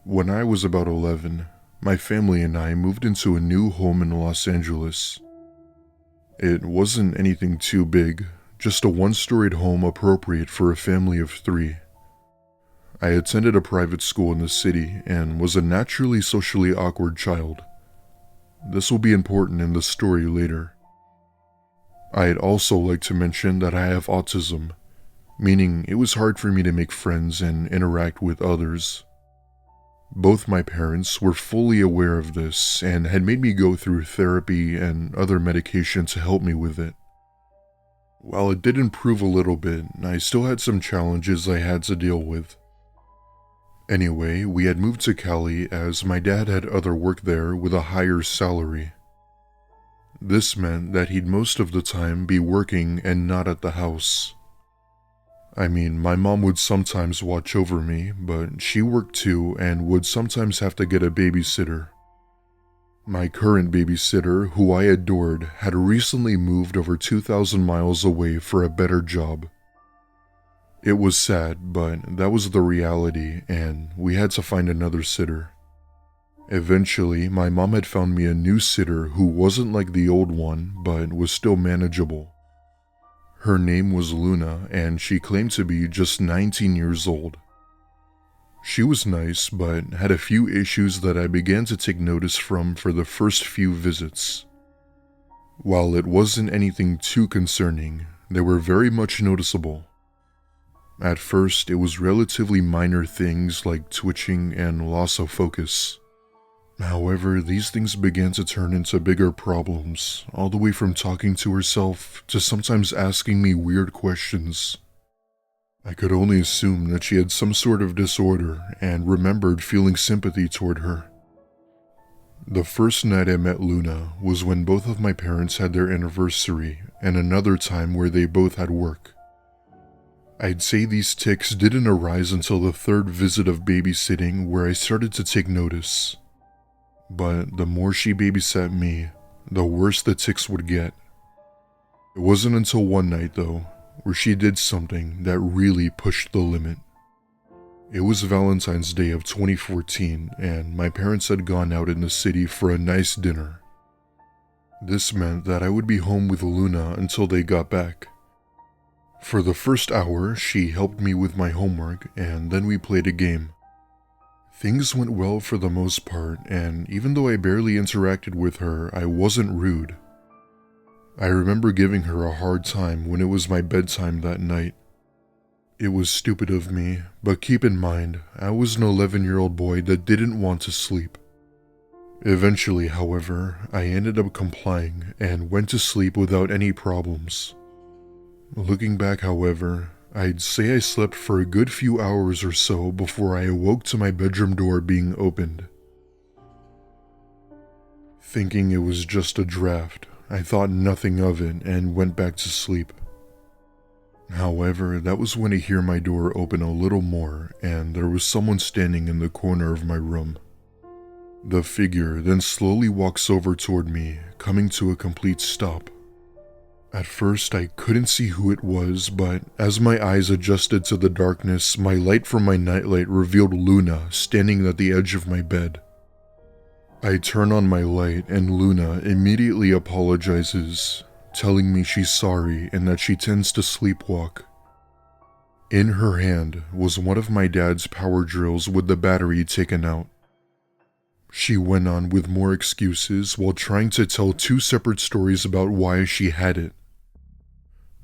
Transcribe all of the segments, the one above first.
When I was about 11, my family and I moved into a new home in Los Angeles. It wasn't anything too big, just a one-storied home appropriate for a family of 3. I attended a private school in the city and was a naturally socially awkward child. This will be important in the story later. I'd also like to mention that I have autism, meaning it was hard for me to make friends and interact with others. Both my parents were fully aware of this and had made me go through therapy and other medication to help me with it. While it did improve a little bit, I still had some challenges I had to deal with. Anyway, we had moved to Cali as my dad had other work there with a higher salary. This meant that he'd most of the time be working and not at the house. I mean, my mom would sometimes watch over me, but she worked too and would sometimes have to get a babysitter. My current babysitter, who I adored, had recently moved over 2,000 miles away for a better job. It was sad, but that was the reality, and we had to find another sitter. Eventually, my mom had found me a new sitter who wasn't like the old one, but was still manageable. Her name was Luna, and she claimed to be just 19 years old. She was nice, but had a few issues that I began to take notice from for the first few visits. While it wasn't anything too concerning, they were very much noticeable. At first, it was relatively minor things like twitching and loss of focus. However, these things began to turn into bigger problems, all the way from talking to herself to sometimes asking me weird questions. I could only assume that she had some sort of disorder and remembered feeling sympathy toward her. The first night I met Luna was when both of my parents had their anniversary and another time where they both had work. I'd say these tics didn't arise until the third visit of babysitting where I started to take notice. But the more she babysat me, the worse the tics would get. It wasn't until one night though, where she did something that really pushed the limit. It was Valentine's Day of 2014 and my parents had gone out in the city for a nice dinner. This meant that I would be home with Luna until they got back. For the first hour, she helped me with my homework and then we played a game. Things went well for the most part, and even though I barely interacted with her, I wasn't rude. I remember giving her a hard time when it was my bedtime that night. It was stupid of me, but keep in mind, I was an 11-year-old boy that didn't want to sleep. Eventually, however, I ended up complying and went to sleep without any problems. Looking back, however, I'd say I slept for a good few hours or so before I awoke to my bedroom door being opened. Thinking it was just a draft, I thought nothing of it and went back to sleep. However, that was when I hear my door open a little more and there was someone standing in the corner of my room. The figure then slowly walks over toward me, coming to a complete stop. At first, I couldn't see who it was, but as my eyes adjusted to the darkness, my light from my nightlight revealed Luna standing at the edge of my bed. I turn on my light and Luna immediately apologizes, telling me she's sorry and that she tends to sleepwalk. In her hand was one of my dad's power drills with the battery taken out. She went on with more excuses while trying to tell 2 separate stories about why she had it.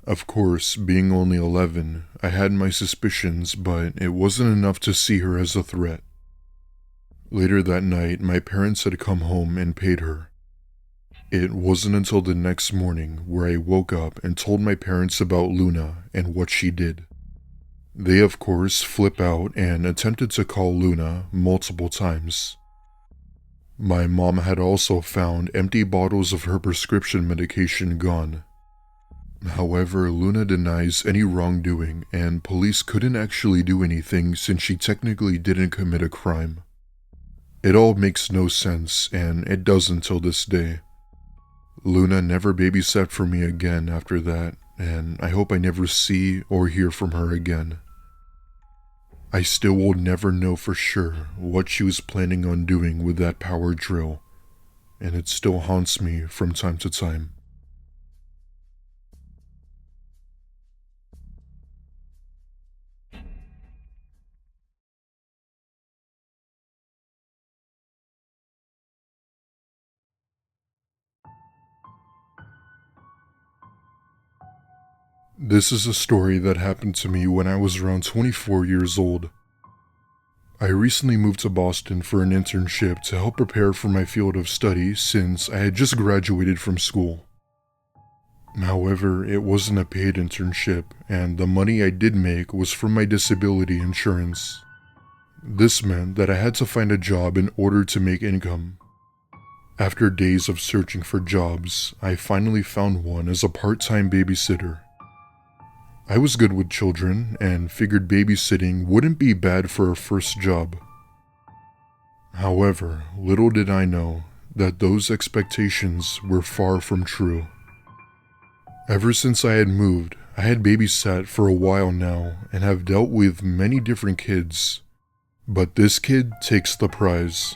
Of course, being only 11, I had my suspicions, but it wasn't enough to see her as a threat. Later that night, my parents had come home and paid her. It wasn't until the next morning where I woke up and told my parents about Luna and what she did. They, of course, flip out and attempted to call Luna multiple times. My mom had also found empty bottles of her prescription medication gone. However, Luna denies any wrongdoing and police couldn't actually do anything since she technically didn't commit a crime. It all makes no sense and it doesn't till this day. Luna never babysat for me again after that, and I hope I never see or hear from her again. I still will never know for sure what she was planning on doing with that power drill, and it still haunts me from time to time. This is a story that happened to me when I was around 24 years old. I recently moved to Boston for an internship to help prepare for my field of study since I had just graduated from school. However, it wasn't a paid internship, and the money I did make was from my disability insurance. This meant that I had to find a job in order to make income. After days of searching for jobs, I finally found one as a part-time babysitter. I was good with children and figured babysitting wouldn't be bad for a first job. However, little did I know that those expectations were far from true. Ever since I had moved, I had babysat for a while now and have dealt with many different kids, but this kid takes the prize.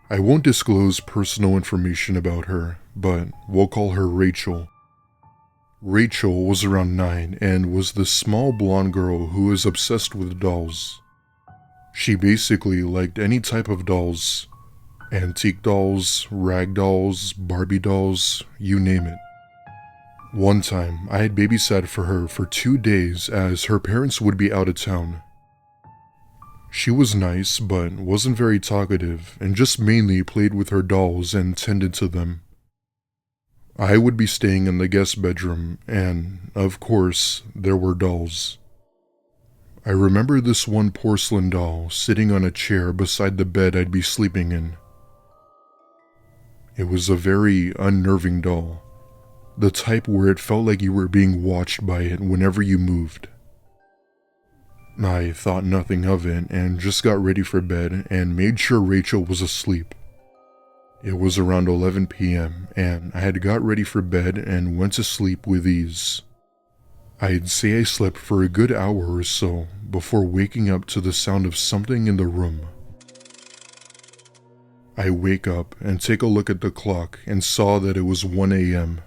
I won't disclose personal information about her, but we'll call her Rachel. Rachel was around 9 and was the small blonde girl who was obsessed with dolls. She basically liked any type of dolls. Antique dolls, rag dolls, Barbie dolls, you name it. One time, I had babysat for her for 2 days as her parents would be out of town. She was nice, but wasn't very talkative and just mainly played with her dolls and tended to them. I would be staying in the guest bedroom, and, of course, there were dolls. I remember this one porcelain doll sitting on a chair beside the bed I'd be sleeping in. It was a very unnerving doll, the type where it felt like you were being watched by it whenever you moved. I thought nothing of it and just got ready for bed and made sure Rachel was asleep. It was around 11 p.m. and I had got ready for bed and went to sleep with ease. I'd say I slept for a good hour or so before waking up to the sound of something in the room. I wake up and take a look at the clock and saw that it was 1 a.m.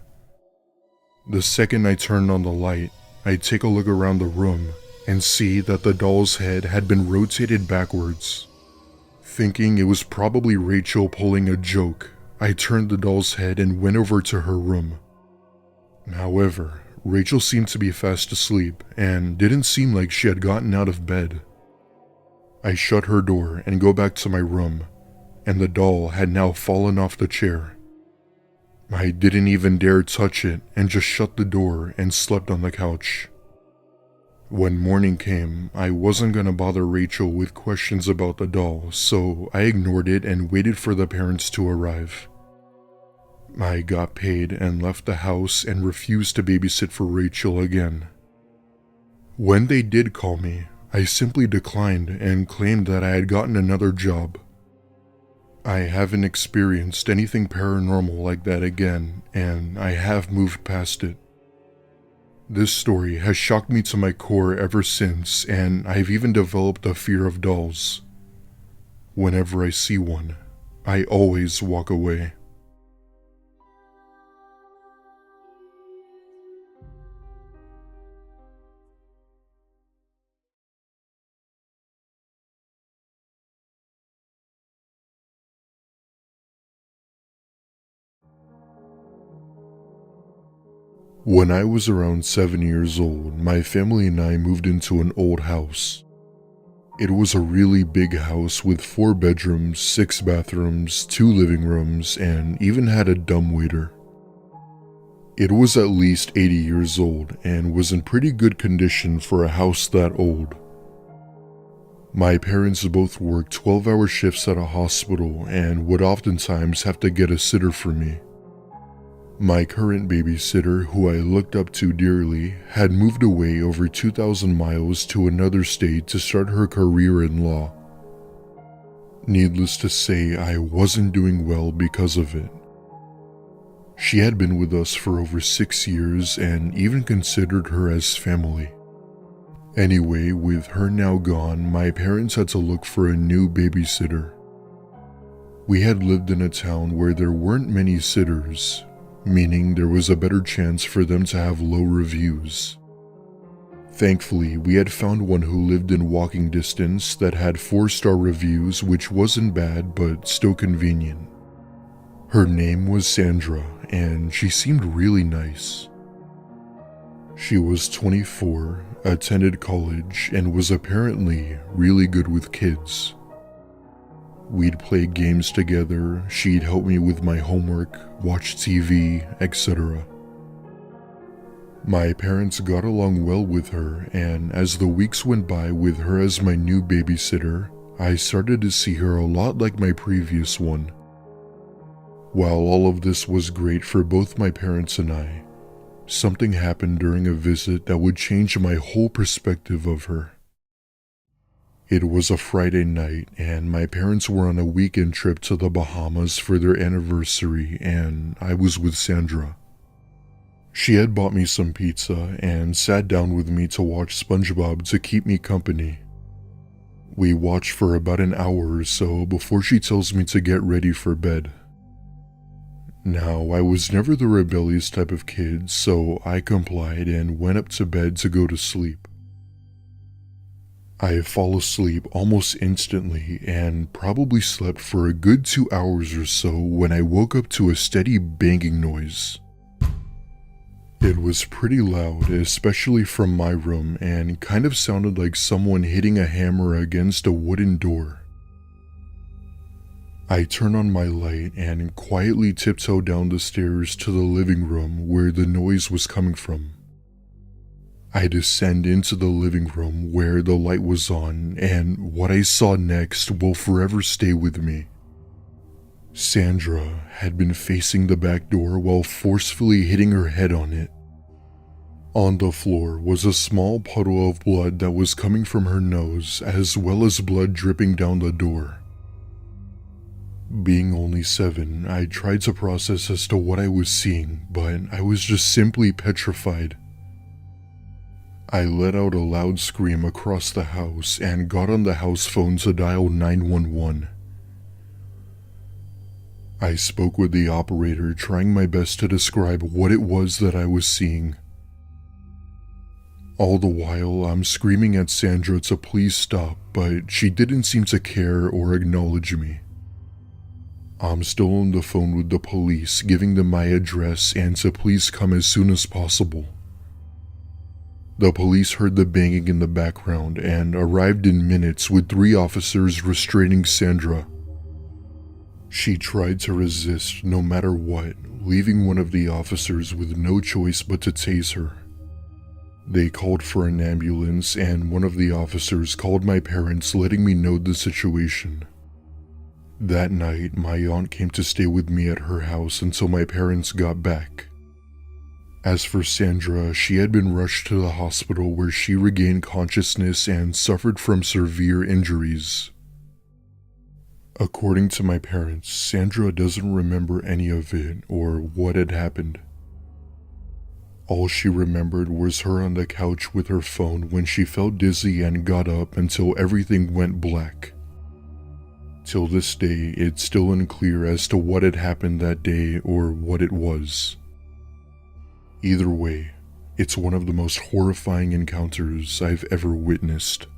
The second I turned on the light, I take a look around the room and see that the doll's head had been rotated backwards. Thinking it was probably Rachel pulling a joke, I turned the doll's head and went over to her room. However, Rachel seemed to be fast asleep and didn't seem like she had gotten out of bed. I shut her door and go back to my room, and the doll had now fallen off the chair. I didn't even dare touch it and just shut the door and slept on the couch. When morning came, I wasn't gonna bother Rachel with questions about the doll, so I ignored it and waited for the parents to arrive. I got paid and left the house and refused to babysit for Rachel again. When they did call me, I simply declined and claimed that I had gotten another job. I haven't experienced anything paranormal like that again, and I have moved past it. This story has shocked me to my core ever since, and I've even developed a fear of dolls. Whenever I see one, I always walk away. When I was around 7 years old, my family and I moved into an old house. It was a really big house with 4 bedrooms, 6 bathrooms, 2 living rooms, and even had a dumbwaiter. It was at least 80 years old and was in pretty good condition for a house that old. My parents both worked 12-hour shifts at a hospital and would oftentimes have to get a sitter for me. My current babysitter, who I looked up to dearly, had moved away over 2,000 miles to another state to start her career in law. Needless to say, I wasn't doing well because of it. She had been with us for over 6 years and even considered her as family. Anyway, with her now gone, my parents had to look for a new babysitter. We had lived in a town where there weren't many sitters, meaning there was a better chance for them to have low reviews. Thankfully, we had found one who lived in walking distance that had 4-star reviews, which wasn't bad but still convenient. Her name was Sandra, and she seemed really nice. She was 24, attended college, and was apparently really good with kids. We'd play games together, she'd help me with my homework, watch TV, etc. My parents got along well with her, and as the weeks went by with her as my new babysitter, I started to see her a lot like my previous one. While all of this was great for both my parents and I, something happened during a visit that would change my whole perspective of her. It was a Friday night, and my parents were on a weekend trip to the Bahamas for their anniversary, and I was with Sandra. She had bought me some pizza and sat down with me to watch SpongeBob to keep me company. We watched for about an hour or so before she tells me to get ready for bed. Now, I was never the rebellious type of kid, so I complied and went up to bed to go to sleep. I fall asleep almost instantly and probably slept for a good 2 hours or so when I woke up to a steady banging noise. It was pretty loud, especially from my room, and kind of sounded like someone hitting a hammer against a wooden door. I turn on my light and quietly tiptoe down the stairs to the living room where the noise was coming from. I descend into the living room where the light was on, and what I saw next will forever stay with me. Sandra had been facing the back door while forcefully hitting her head on it. On the floor was a small puddle of blood that was coming from her nose, as well as blood dripping down the door. Being only 7, I tried to process as to what I was seeing, but I was just simply petrified. I let out a loud scream across the house and got on the house phone to dial 911. I spoke with the operator, trying my best to describe what it was that I was seeing. All the while, I'm screaming at Sandra to please stop, but she didn't seem to care or acknowledge me. I'm still on the phone with the police, giving them my address and to please come as soon as possible. The police heard the banging in the background and arrived in minutes with 3 officers restraining Sandra. She tried to resist no matter what, leaving one of the officers with no choice but to tase her. They called for an ambulance, and one of the officers called my parents, letting me know the situation. That night, my aunt came to stay with me at her house until my parents got back. As for Sandra, she had been rushed to the hospital where she regained consciousness and suffered from severe injuries. According to my parents, Sandra doesn't remember any of it or what had happened. All she remembered was her on the couch with her phone when she felt dizzy and got up until everything went black. Till this day, it's still unclear as to what had happened that day or what it was. Either way, it's one of the most horrifying encounters I've ever witnessed.